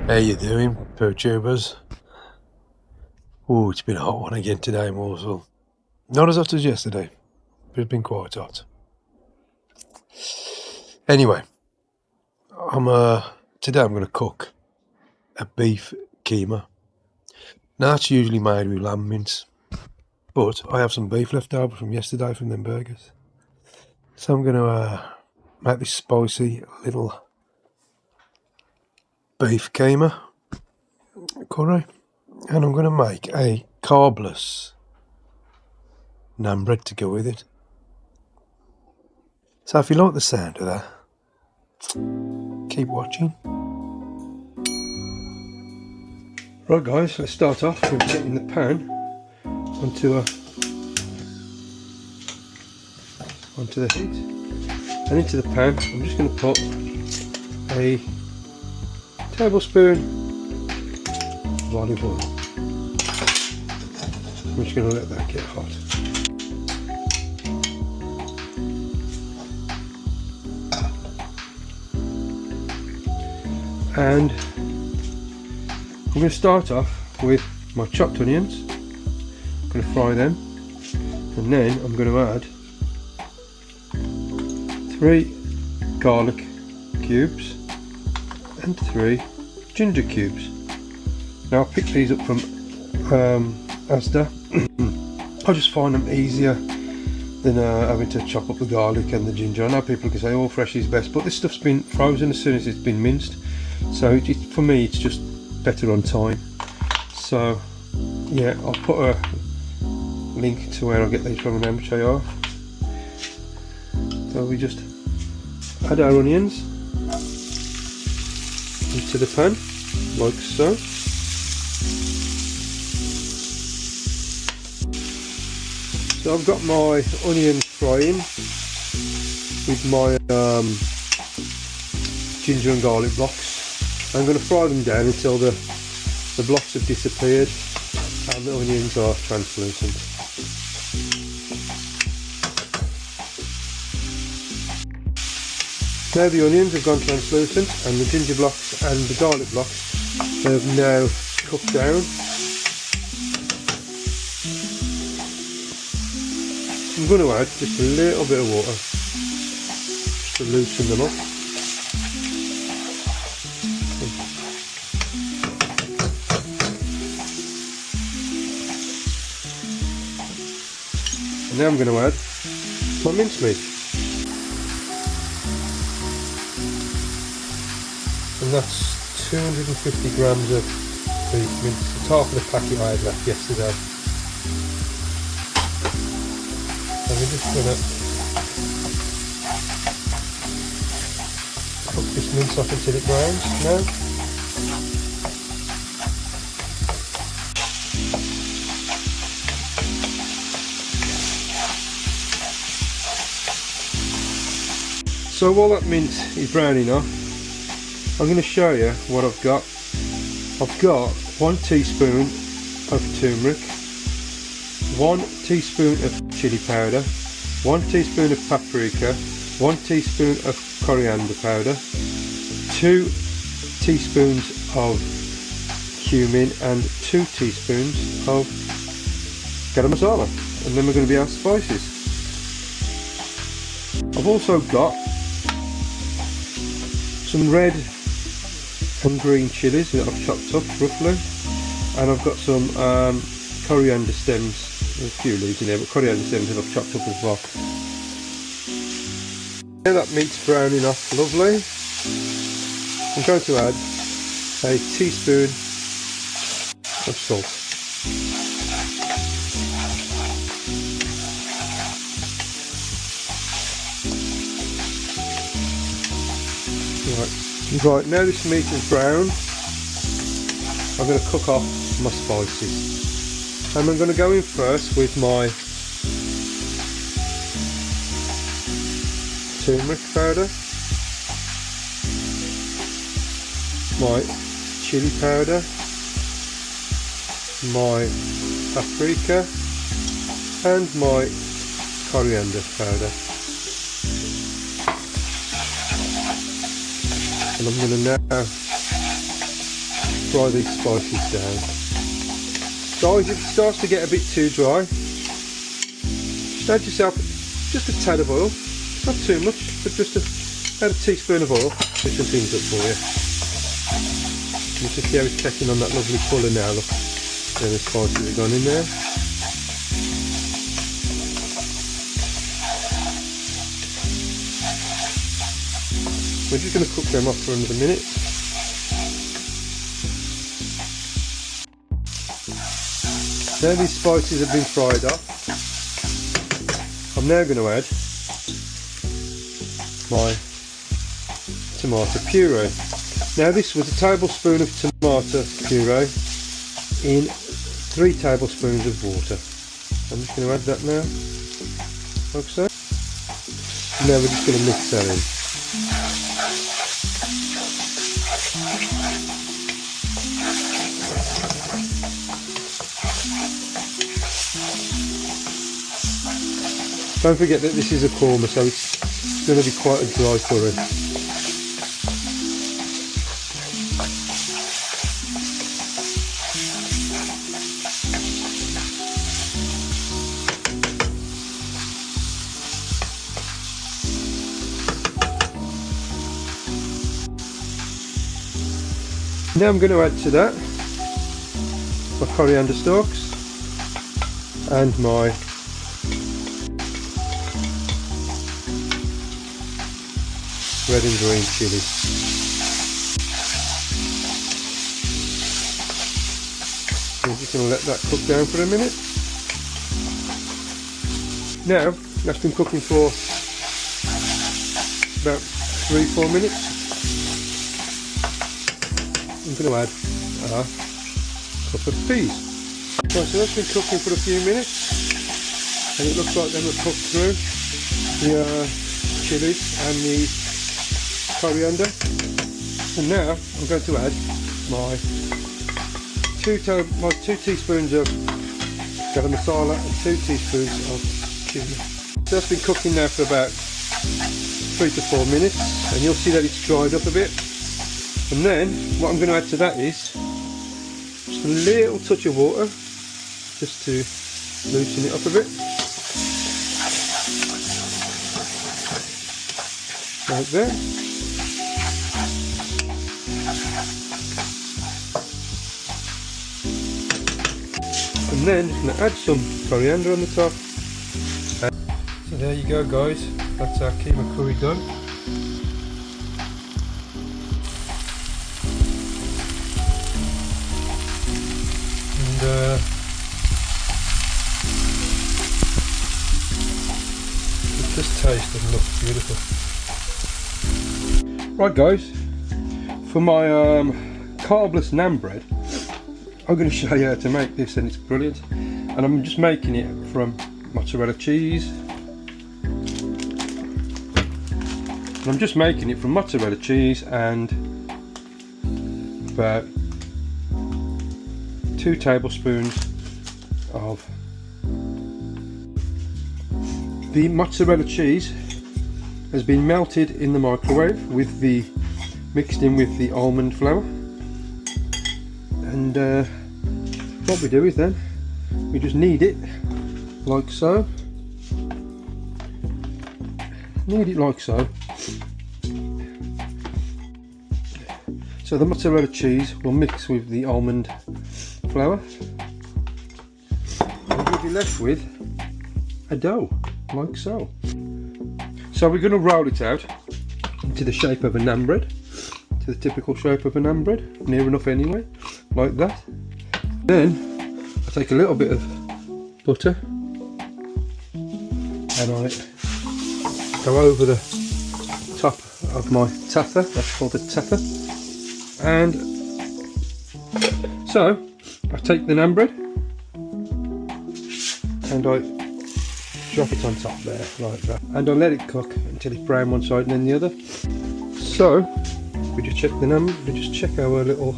How you doing, ProTubers? Oh, it's been a hot one again today, Morsel. Not as hot as yesterday, but it's been quite hot. Anyway, today I'm going to cook a beef keema. Now it's usually made with lamb mince, but I have some beef left over from yesterday from them burgers. So I'm going to make this spicy little beef keema curry, and I'm going to make a carbless naan bread to go with it. So if you like the sound of that, keep watching. Right guys, let's start off with getting the pan onto the heat, and into the pan I'm just going to put a tablespoon of olive oil. I'm just going to let that get hot. And I'm going to start off with my chopped onions. I'm going to fry them, and then I'm going to add 3 garlic cubes and 3 ginger cubes. Now I picked these up from Asda. I just find them easier than having to chop up the garlic and the ginger. I know people can say all fresh is best, but this stuff's been frozen as soon as it's been minced, so for me it's just better on time. So yeah, I'll put a link to where I get these from in the show. So we just add our onions into the pan like so. So I've got my onions frying with my ginger and garlic blocks. I'm going to fry them down until the blocks have disappeared and the onions are translucent. Now the onions have gone translucent and the ginger blocks and the garlic blocks have now cooked down. I'm going to add just a little bit of water just to loosen them up. And now I'm going to add my mincemeat. And that's 250 grams of beef mince. It's half of the packet I had left yesterday. And we're just going to cook this mince off until it browns now. So while that mince is browning off, I'm going to show you what I've got. I've got 1 teaspoon of turmeric, 1 teaspoon of chili powder, 1 teaspoon of paprika, 1 teaspoon of coriander powder, 2 teaspoons of cumin and 2 teaspoons of garam masala, and then we're going to be our spices. I've also got some red and green chilies that I've chopped up roughly, and I've got some coriander stems. There's a few leaves in there, but coriander stems that I've chopped up as well. Now that meat's browning off lovely, I'm going to add a teaspoon of salt. Right, now this meat is brown, I'm going to cook off my spices. And I'm going to go in first with my turmeric powder, my chili powder, my paprika and my coriander powder. And I'm going to now fry these spices down. Guys, if it starts to get a bit too dry, just add yourself just a tad of oil, not too much, but just about a teaspoon of oil, loosen things up for you. You can see how it's taking on that lovely colour now, look. And the spices have gone in there. We're just going to cook them off for another minute. Now these spices have been fried off, I'm now going to add my tomato puree. Now this was a tablespoon of tomato puree in 3 tablespoons of water. I'm just going to add that now, like so. Now we're just going to mix that in. Don't forget that this is a korma, so it's going to be quite a dry curry. Now I'm going to add to that my coriander stalks and my red and green chilli. I'm just going to let that cook down for a minute. Now that's been cooking for about 3-4 minutes. I'm going to add a cup of peas. Right, so that's been cooking for a few minutes, and it looks like they were cooked through the chilies and the coriander. And now I'm going to add my 2 teaspoons of garam masala and 2 teaspoons of Keema. So that's been cooking now for about 3 to 4 minutes, and you'll see that it's dried up a bit. And then what I'm going to add to that is just a little touch of water, just to loosen it up a bit, like there. And then I'm going to add some coriander on the top. So there you go, guys, that's our keema curry done. It just tastes and looks beautiful. Right guys, for my carbless naan bread, I'm going to show you how to make this, and it's brilliant. And I'm just making it from mozzarella cheese. And I'm just making it from mozzarella cheese and about 2 tablespoons of the mozzarella cheese has been melted in the microwave with the mixed in with the almond flour. And what we do is then we just knead it like so. Knead it like so. So the mozzarella cheese will mix with the almond flour, and you'll be left with a dough like so. So we're going to roll it out into the shape of a naan bread, to the typical shape of a naan bread, near enough anyway, like that. Then I take a little bit of butter and I go over the top of my tatha, that's called a tatha. And so I take the naan bread and I drop it on top there like that, and I let it cook until it's brown one side and then the other. So we just check the naan, we just check our little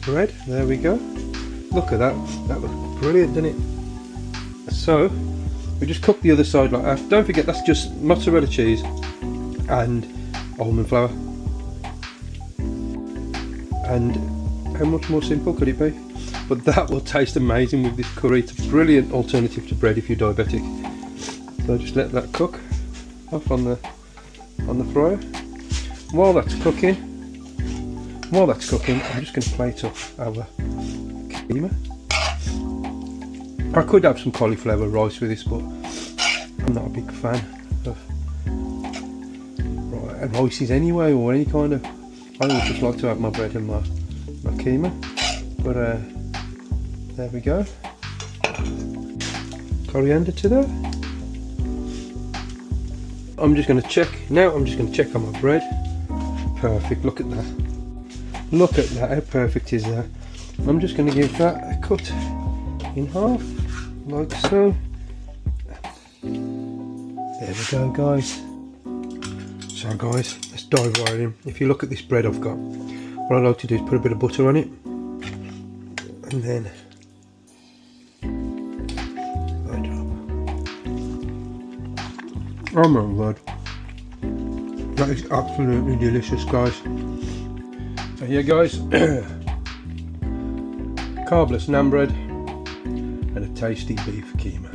bread. There we go. Look at that. That looks brilliant, doesn't it? So we just cook the other side like that. Don't forget that's just mozzarella cheese and almond flour. and how much more simple could it be? But that will taste amazing with this curry. It's a brilliant alternative to bread if you're diabetic. So just let that cook off on the fryer. While that's cooking, I'm just going to plate up our keema. I could have some cauliflower rice with this, but I'm not a big fan of rices anyway, or any kind of. I always just like to have my bread and my keema. But there we go. Coriander to that. I'm just going to check on my bread. Perfect. Look at that. Look at that. How perfect is that? I'm just going to give that a cut in half, like so. There we go, guys. So guys, let's dive right in. If you look at this bread I've got, what I like to do is put a bit of butter on it, and then I drop. Oh my word, that is absolutely delicious, guys. So here, guys, carbless naan bread and a tasty beef keema.